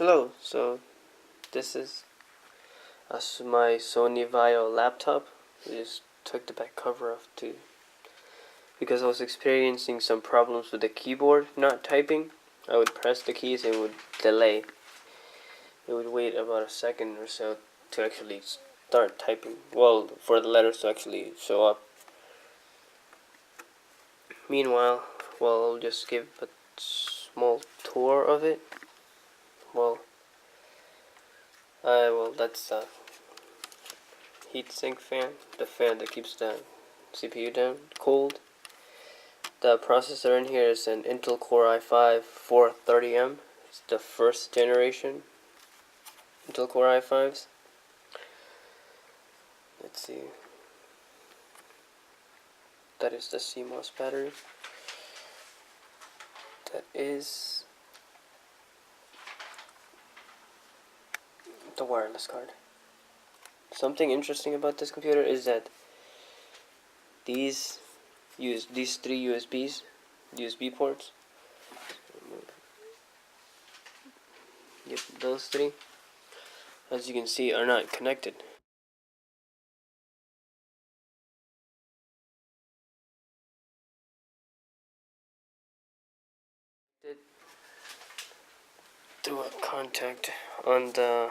Hello, so this is my Sony Vaio laptop. I just took the back cover off too because I was experiencing some problems with the keyboard not typing. I would press the keys and it would delay. It would wait about a second or so to actually start typing. Well, for the letters to actually show up. Meanwhile, I'll just give a small tour of it. That's the heatsink fan, the fan that keeps the CPU down cold. The processor in here is an Intel Core i5 430M. It's the first generation Intel Core i5s. Let's see. That is the CMOS battery. That is the wireless card. Something interesting about this computer is that these three USB ports. Yep, those three, as you can see, are not connected. Do a contact on the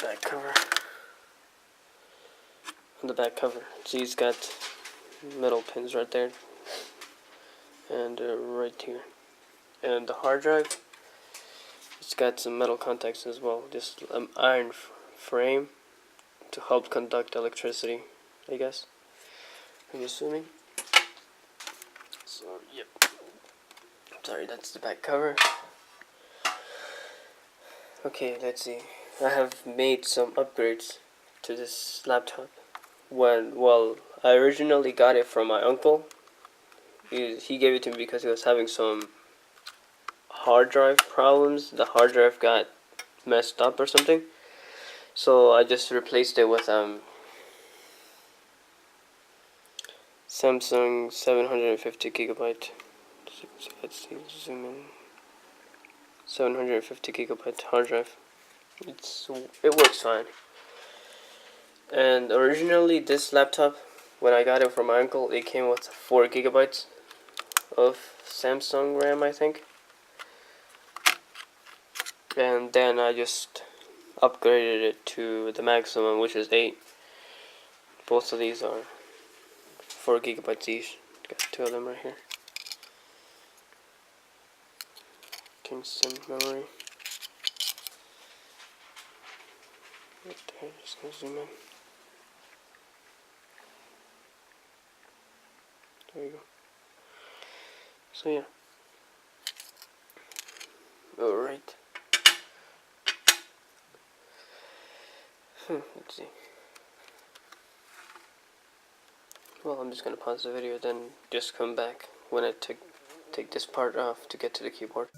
back cover. On the back cover, see, it's got metal pins right there, and right here. And the hard drive, it's got some metal contacts as well, just an iron frame to help conduct electricity, I guess. I'm assuming. So, yep. Sorry, that's the back cover. Okay, let's see. I have made some upgrades to this laptop. I originally got it from my uncle. He gave it to me because he was having some hard drive problems. The hard drive got messed up or something. So I just replaced it with Samsung 750 gigabyte. Let's see, zoom in. 750 gigabyte hard drive. It works fine. And originally this laptop, when I got it from my uncle, it came with 4 gigabytes of Samsung RAM, I think. And then I just upgraded it to the maximum, which is 8. Both of these are 4 gigabytes each. Got 2 of them right here. Kingston memory. Right there, just gonna zoom in. There you go. So yeah. Alright. Let's see. Well, I'm just gonna pause the video, then just come back when I take this part off to get to the keyboard.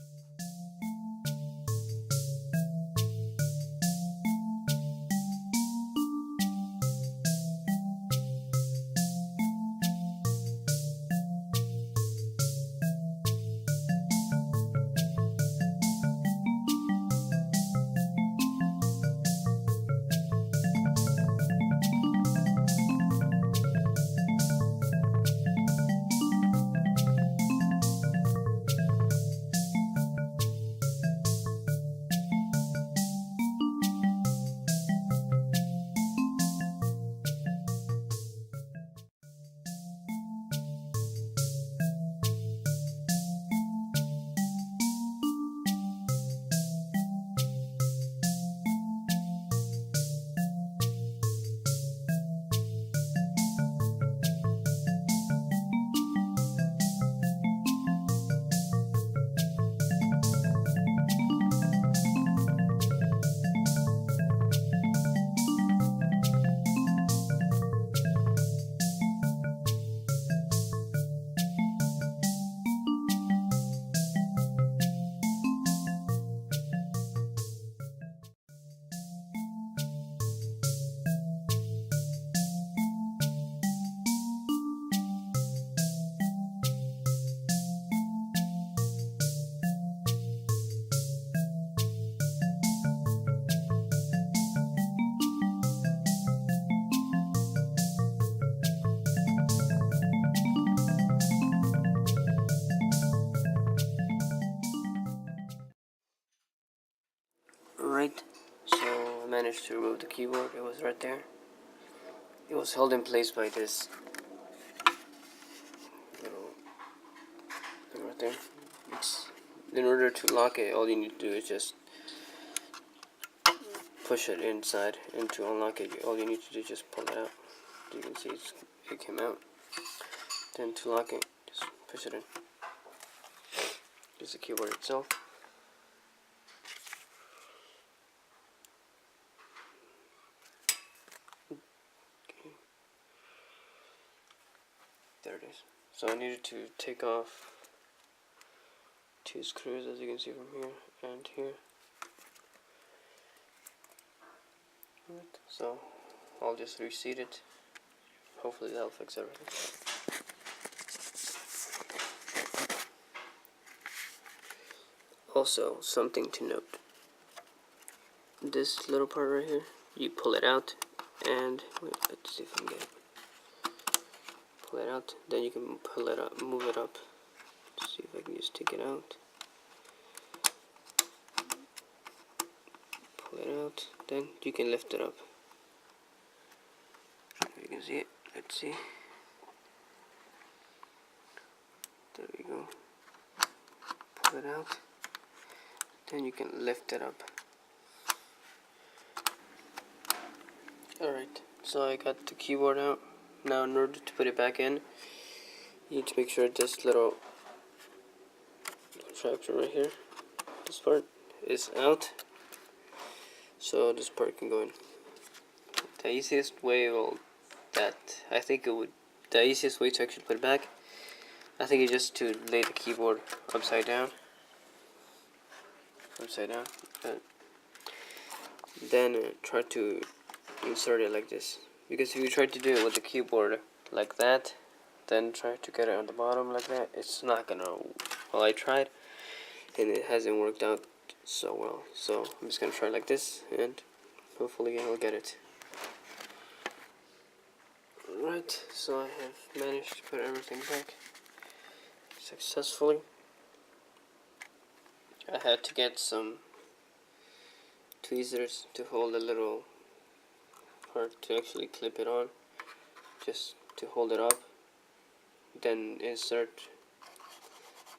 Alright, so I managed to remove the keyboard. It was right there. It was held in place by this little thing right there. In order to lock it, all you need to do is just push it inside, and to unlock it, all you need to do is just pull it out. You can see it came out. Then to lock it, just push it in. Here's the keyboard itself. Okay. There it is. So I needed to take off 2 screws, as you can see from here and here. Right. So I'll just reseat it. Hopefully that'll fix everything. Also, something to note. This little part right here, you pull it out, and wait, let's see if I can get it. Pull it out, then you can pull it up, move it up. Let's see if I can just take it out. Pull it out, then you can lift it up. You can see it. Let's see. There we go. Pull it out. Then you can lift it up. Alright, so I got the keyboard out. Now in order to put it back in, you need to make sure this little contraption right here, this part, is out. So this part can go in. The easiest way, the easiest way to actually put it back, I think is just to lay the keyboard upside down. Then try to insert it like this. Because if you try to do it with the keyboard like that, then try to get it on the bottom like that, it's not gonna. Well, I tried, and it hasn't worked out so well. So I'm just gonna try like this, and hopefully I'll get it. Right, so I have managed to put everything back successfully. I had to get some tweezers to hold a little part to actually clip it on, just to hold it up. Then insert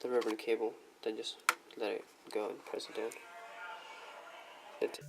the ribbon cable, then just let it go and press it down. That's it.